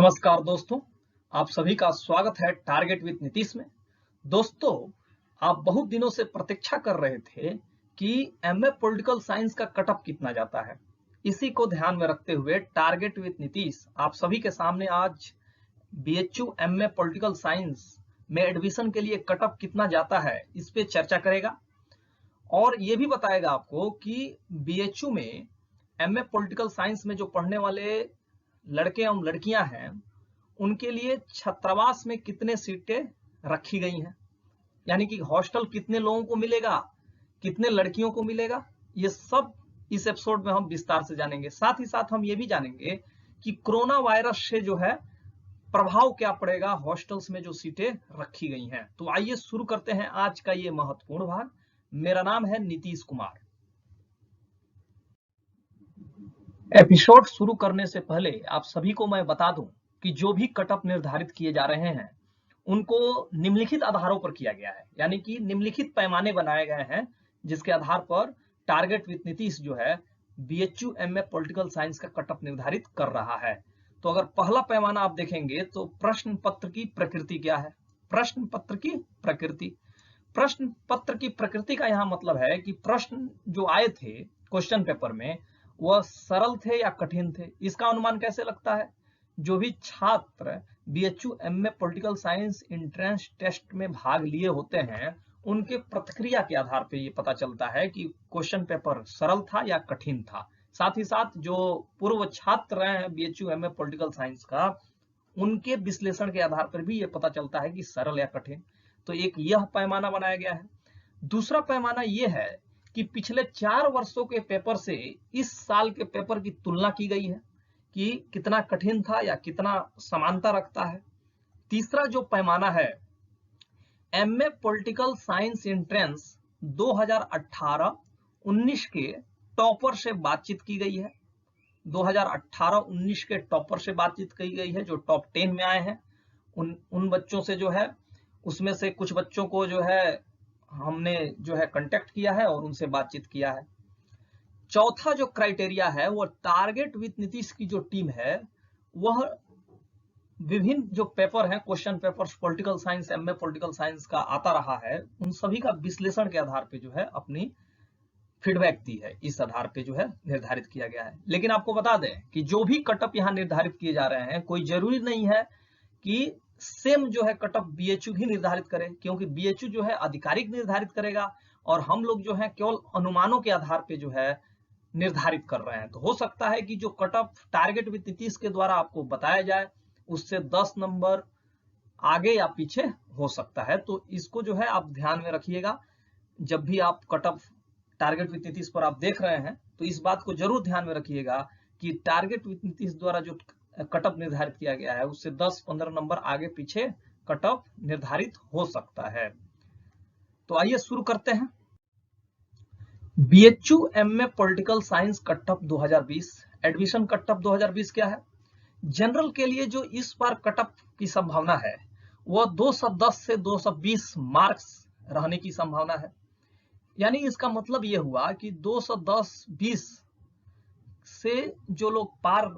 नमस्कार दोस्तों, आप सभी का स्वागत है टारगेट विद नीतीश में। दोस्तों, आप बहुत दिनों से प्रतीक्षा कर रहे थे कि एमए पॉलिटिकल साइंस का कटअप कितना जाता है। इसी को ध्यान में रखते हुए टारगेट विद नीतीश आप सभी के सामने आज बीएचयू एमए पॉलिटिकल साइंस में एडमिशन के लिए कटअप कितना जाता है इस पे चर्चा करेगा और ये भी बताएगा आपको कि बीएचयू में एमए पॉलिटिकल साइंस में जो पढ़ने वाले लड़के एवं लड़कियां हैं उनके लिए छात्रावास में कितने सीटें रखी गई हैं, यानी कि हॉस्टल कितने लोगों को मिलेगा, कितने लड़कियों को मिलेगा, ये सब इस एपिसोड में हम विस्तार से जानेंगे। साथ ही साथ हम ये भी जानेंगे कि कोरोना वायरस से जो है प्रभाव क्या पड़ेगा हॉस्टल्स में जो सीटें रखी गई हैं। तो आइए शुरू करते हैं आज का ये महत्वपूर्ण भाग। मेरा नाम है नीतीश कुमार। एपिसोड शुरू करने से पहले आप सभी को मैं बता दूं कि जो भी कटअप निर्धारित किए जा रहे हैं उनको निम्नलिखित आधारों पर किया गया है, यानी कि निम्नलिखित पैमाने बनाए गए हैं जिसके आधार पर टारगेट विद नीतीश जो है बीएचयू एमए पॉलिटिकल साइंस का कटअप निर्धारित कर रहा है। तो अगर पहला पैमाना आप देखेंगे तो प्रश्न पत्र की प्रकृति क्या है। प्रश्न पत्र की प्रकृति, प्रश्न पत्र की प्रकृति का यहाँ मतलब है कि प्रश्न जो आए थे क्वेश्चन पेपर में वह सरल थे या कठिन थे। इसका अनुमान कैसे लगता है? जो भी छात्र BHU MA political science entrance test में भाग लिए होते हैं उनके प्रतिक्रिया के आधार पर यह पता चलता है कि क्वेश्चन पेपर सरल था या कठिन था। साथ ही साथ जो पूर्व छात्र रहे हैं बीएचयू एमए पॉलिटिकल साइंस का उनके विश्लेषण के आधार पर भी यह पता चलता है कि सरल या कठिन। तो एक यह पैमाना बनाया गया है। दूसरा पैमाना यह है कि पिछले 4 वर्षों के पेपर से इस साल के पेपर की तुलना की गई है कि कितना कठिन था या कितना समानता रखता है। तीसरा जो पैमाना है एमए पॉलिटिकल साइंस एंट्रेंस 2018-19 के टॉपर से बातचीत की गई है। 2018-19 के टॉपर से बातचीत की गई है जो टॉप 10 में आए हैं। उन बच्चों से जो है उसमें से कुछ बच्चों को जो है हमने जो है कांटेक्ट किया है और उनसे बातचीत किया है। चौथा जो क्राइटेरिया है वो टारगेट विद नीतीश की जो टीम है वह विभिन्न जो पेपर हैं question papers political science MA political science का आता रहा है उन सभी का विश्लेषण के आधार पे जो है अपनी फीडबैक दी है। इस आधार पे जो है निर्धारित किया गया है। लेकिन आपको बता दें कि जो भी कटअप यहाँ निर्धारित किए जा रहे हैं कोई जरूरी नहीं है कि सेम जो है कटअप बीएचयू ही निर्धारित करे, क्योंकि बीएचयू जो है आधिकारिक निर्धारित करेगा और हम लोग जो है केवल अनुमानों के आधार पे जो है निर्धारित कर रहे हैं। तो हो सकता है कि जो कटअप टारगेट विद नीतीश के द्वारा आपको बताया जाए उससे 10 नंबर आगे या पीछे हो सकता है। तो इसको जो है आप ध्यान में रखिएगा। जब भी आप कटअप टारगेट विद नीतीश पर आप देख रहे हैं तो इस बात को जरूर ध्यान में रखिएगा कि टारगेट विद नीतीश द्वारा जो कटअप निर्धारित किया गया है उससे 10-15 नंबर आगे पीछे कटअप निर्धारित हो सकता है। तो आइए शुरू करते हैं। BHU MA political science cutoff 2020 admission cutoff 2020 क्या है? जनरल के लिए जो इस बार कटअप की संभावना है वह 210 से 220 मार्क्स रहने की संभावना है। यानी इसका मतलब यह हुआ कि 210-20 से जो लोग पार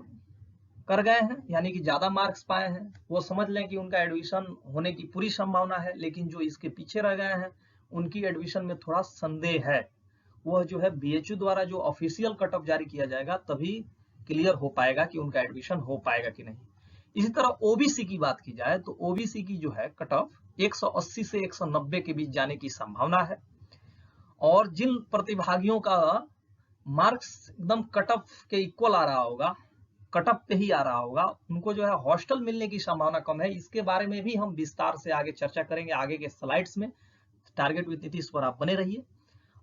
कर गए हैं यानी कि ज्यादा मार्क्स पाए हैं वो समझ लें कि उनका एडमिशन होने की पूरी संभावना है। लेकिन जो इसके पीछे रह गए हैं उनकी एडमिशन में थोड़ा संदेह है। वह जो है बीएचयू द्वारा जो ऑफिशियल कटअप जारी किया जाएगा तभी क्लियर हो पाएगा कि उनका एडमिशन हो पाएगा कि नहीं। इसी तरह ओबीसी की बात की जाए तो ओबीसी की जो है कटअप 180 से 190 के बीच जाने की संभावना है। और जिन प्रतिभागियों का मार्क्स एकदम कटअप के इक्वल आ रहा होगा, कटअप पे ही आ रहा होगा, उनको जो है हॉस्टल मिलने की संभावना कम है। इसके बारे में भी हम विस्तार से आगे चर्चा करेंगे आगे के स्लाइड्स में। टारगेट विद नीतीश पर आप बने रहिए।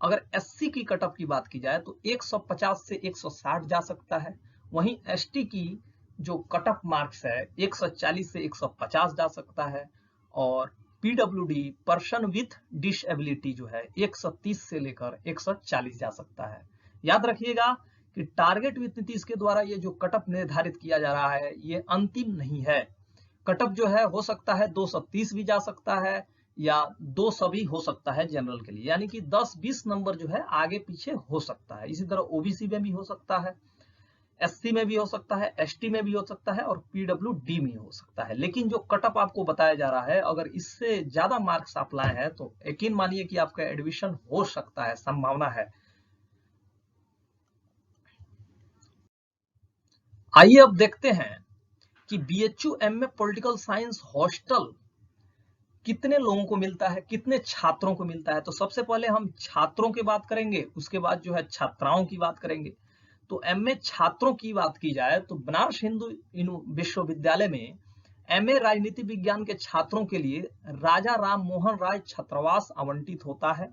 अगर एससी की कटअप की बात की जाए तो 150 से 160 जा सकता है। वहीं एसटी की जो कटअप मार्क्स है 140 से 150 जा सकता है। और पीडब्ल्यूडी पर्सन विथ डिसेबिलिटी जो है 130 से लेकर 140 जा सकता है। याद रखिएगा कि टारगेट विद नीतीश के द्वारा ये जो कटअप निर्धारित किया जा रहा है ये अंतिम नहीं है। कटअप जो है हो सकता है 230 भी जा सकता है या 200 भी हो सकता है जनरल के लिए, यानी कि 10-20 नंबर जो है आगे पीछे हो सकता है। इसी तरह ओबीसी में भी हो सकता है। SC में भी हो सकता है, ST में भी हो सकता है और PWD में हो सकता है। लेकिन जो कटअप आपको बताया जा रहा है, अगर इससे ज्यादा मार्क्स आप लाए हैं तो यकीन मानिए कि आपका एडमिशन हो सकता है, संभावना है। आइए अब देखते हैं कि BHU MA political science hostel कितने लोगों को मिलता है, कितने छात्रों को मिलता है। तो सबसे पहले हम छात्रों की बात करेंगे, उसके बाद जो है छात्राओं की बात करेंगे। तो MA छात्रों की बात की जाए तो बनारस हिंदू विश्वविद्यालय में MA राजनीति विज्ञान के छात्रों के लिए राजा राम मोहन राय छात्रावास आवंटित होता है।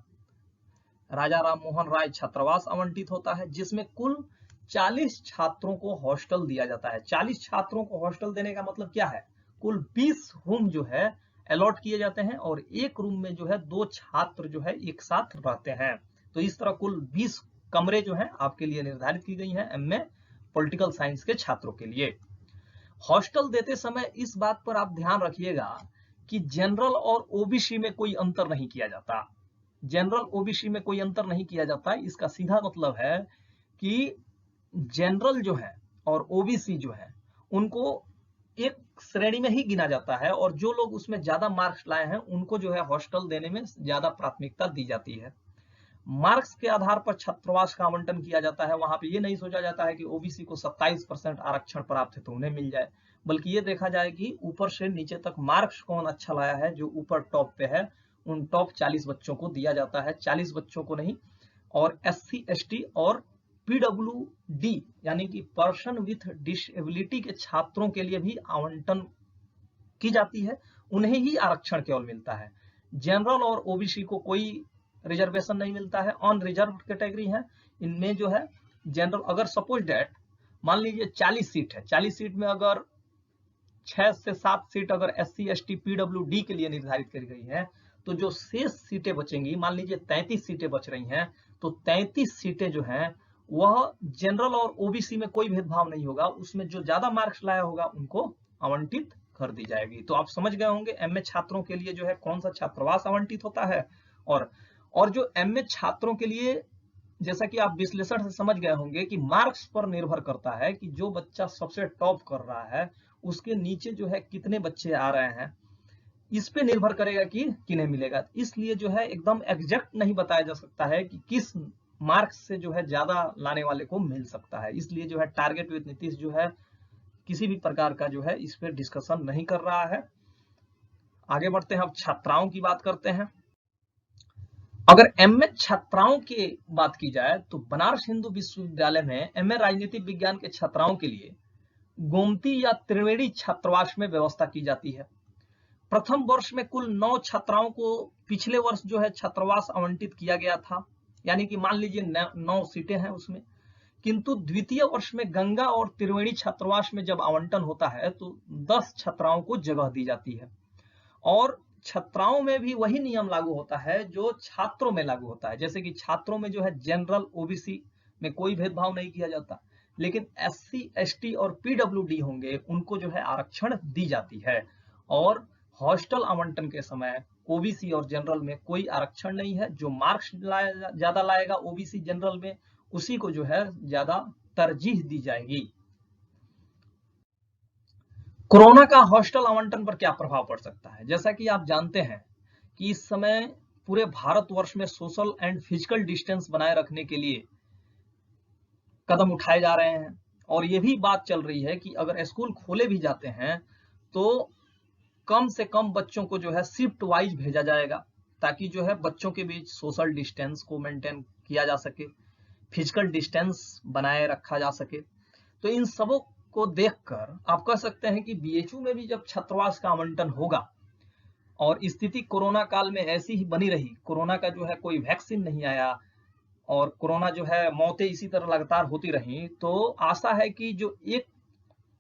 राजा राम मोहन राय छात्रावास आवंटित होता है, जिसमें कुल 40 छात्रों को हॉस्टल दिया जाता है। 40 छात्रों को हॉस्टल देने का मतलब क्या है, कुल 20 रूम जो है अलॉट किए जाते हैं और एक रूम में जो है 2 छात्र जो है एक साथ रहते हैं। तो इस तरह कुल 20 कमरे जो है आपके लिए निर्धारित की गई हैं MA पॉलिटिकल साइंस के छात्रों के लिए। हॉस्टल देते समय इस बात पर आप ध्यान रखिएगा कि जनरल और OBC में कोई अंतर नहीं किया जाता। जनरल OBC में कोई अंतर नहीं किया जाता। इसका सीधा मतलब है कि जनरल जो है और OBC जो है उनको एक श्रेणी में ही गिना जाता है और जो लोग उसमें ज्यादा मार्क्स लाए हैं उनको जो है हॉस्टल देने में ज्यादा प्राथमिकता दी जाती है। मार्क्स के आधार पर छात्रावास का आवंटन किया जाता है। वहां पे ये नहीं सोचा जाता है कि OBC को 27% आरक्षण प्राप्त है तो उन्हें मिल जाए, बल्कि ये देखा जाए कि ऊपर से नीचे तक मार्क्स कौन अच्छा लाया है। जो ऊपर टॉप पे है उन टॉप 40 बच्चों को दिया जाता है, 40 बच्चों को नहीं। और SC ST और PWD यानी कि पर्सन विथ डिसेबिलिटी के छात्रों के लिए भी आवंटन की जाती है, उन्हें ही आरक्षण केवल मिलता है। जनरल और OBC को कोई रिजर्वेशन नहीं मिलता है, ऑन रिजर्व कैटेगरी है। इनमें जो है जनरल, अगर सपोज डेट मान लीजिए 40 सीट है, 40 सीट में अगर 6 से 7 सीट अगर SC ST PWD के लिए निर्धारित करी गई है, तो जो शेष सीटें बचेंगी, मान लीजिए 33 सीटें बच रही हैं, तो 33 सीटें जो हैं वह जनरल और OBC में कोई भेदभाव नहीं होगा, उसमें जो ज्यादा मार्क्स लाया होगा उनको आवंटित कर दी जाएगी। तो आप समझ गए होंगे MA छात्रों के लिए जो है कौन सा छात्रावास आवंटित होता है। और जो MA छात्रों के लिए, जैसा कि आप विश्लेषण से समझ गए होंगे कि मार्क्स पर निर्भर करता है कि जो बच्चा सबसे टॉप कर रहा है उसके नीचे जो है कितने बच्चे आ रहे हैं, इस पे निर्भर करेगा कि किन्हें मिलेगा। इसलिए जो है एकदम एग्जैक्ट नहीं बताया जा सकता है कि किस मार्क्स से जो है ज्यादा लाने वाले को मिल सकता है। इसलिए जो है टारगेट विद नीतीश जो है किसी भी प्रकार का जो है इस पे डिस्कशन नहीं कर रहा है। आगे बढ़ते हैं, अब छात्राओं की बात करते हैं। अगर MA छात्राओं की बात की जाए तो बनारस हिंदू विश्वविद्यालय में MA राजनीतिक विज्ञान के छात्राओं के लिए गोमती या त्रिवेणी छात्रावास में व्यवस्था की जाती है। प्रथम वर्ष में कुल 9 छात्राओं को पिछले वर्ष जो है छात्रावास आवंटित किया गया था, यानी कि मान लीजिए 9 सीटें हैं उसमें। किंतु द्वितीय वर्ष में गंगा और त्रिवेणी छात्रावास में जब आवंटन होता है तो 10 छात्राओं को जगह दी जाती है। और छात्राओं में भी वही नियम लागू होता है जो छात्रों में लागू होता है। जैसे कि छात्रों में जो है जनरल OBC में कोई भेदभाव नहीं किया जाता, लेकिन SC ST और PWD होंगे उनको जो है आरक्षण दी जाती है। और हॉस्टल आवंटन के समय OBC और जनरल में कोई आरक्षण नहीं है। जो मार्क्स ज्यादा लाएगा OBC जनरल में उसी को जो है ज्यादा तरजीह दी जाएगी। कोरोना का हॉस्टल आवंटन पर क्या प्रभाव पड़ सकता है। जैसा कि आप जानते हैं कि इस समय पूरे भारतवर्ष में सोशल एंड फिजिकल डिस्टेंस बनाए रखने के लिए कदम उठाए जा रहे हैं और ये भी बात चल रही है कि अगर स्कूल खोले भी जाते हैं तो कम से कम बच्चों को जो है शिफ्ट वाइज भेजा जाएगा, ताकि जो है बच्चों के बीच सोशल डिस्टेंस को मेंटेन किया जा सके, फिजिकल डिस्टेंस बनाए रखा जा सके। तो इन सबों को देखकर आप कह सकते हैं कि BHU में भी जब छात्रावास का आवंटन होगा और स्थिति कोरोना काल में ऐसी ही बनी रही, कोरोना का जो है कोई वैक्सीन नहीं आया और कोरोना जो है मौतें इसी तरह लगातार होती रही, तो आशा है कि जो एक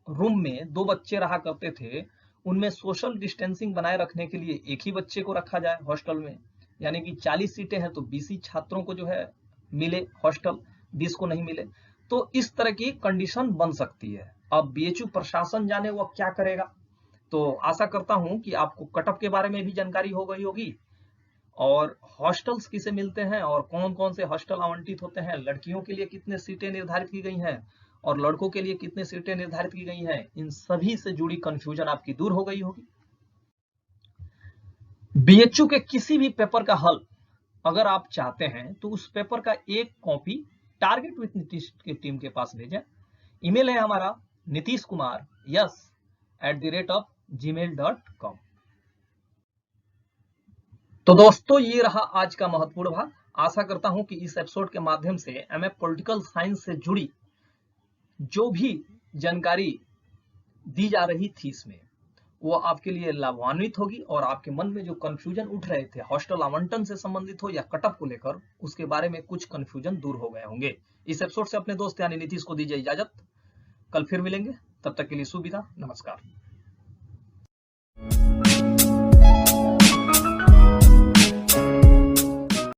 रूम में 2 बच्चे रहा करते थे उनमें सोशल डिस्टेंसिंग बनाए रखने के लिए एक ही बच्चे को रखा जाए हॉस्टल में, यानी कि 40 सीटें हैं तो 20 ही छात्रों को जो है मिले हॉस्टल, 20 को नहीं मिले। तो इस तरह की कंडीशन बन सकती है। अब BHU प्रशासन जाने वो क्या करेगा। तो आशा करता हूं कि आपको कटअप के बारे में भी जानकारी हो गई होगी और हॉस्टल्स किसे मिलते हैं और कौन कौन से हॉस्टल आवंटित होते हैं, लड़कियों के लिए कितने सीटें निर्धारित की गई हैं और लड़कों के लिए कितने सीटें निर्धारित की गई हैं, इन सभी से जुड़ी कंफ्यूजन आपकी दूर हो गई होगी। बीएचयू के किसी भी पेपर का हल अगर आप चाहते हैं तो उस पेपर का एक कॉपी टारगेट विथ नीतीश की टीम के पास भेजें। ईमेल है हमारा nitishkumar@gmail.com। तो दोस्तों ये रहा आज का महत्वपूर्ण भाग। आशा करता हूं कि इस एपिसोड के माध्यम से एमए पॉलिटिकल साइंस से जुड़ी जो भी जानकारी दी जा रही थी इसमें वो आपके लिए लाभान्वित होगी और आपके मन में जो कंफ्यूजन उठ रहे थे हॉस्टल आवंटन से संबंधित हो या कटअप को लेकर, उसके बारे में कुछ कंफ्यूजन दूर हो गए होंगे। इस एपिसोड से अपने दोस्त यानी नीतीश को दीजिए इजाजत। कल फिर मिलेंगे, तब तक के लिए सुविधा, नमस्कार।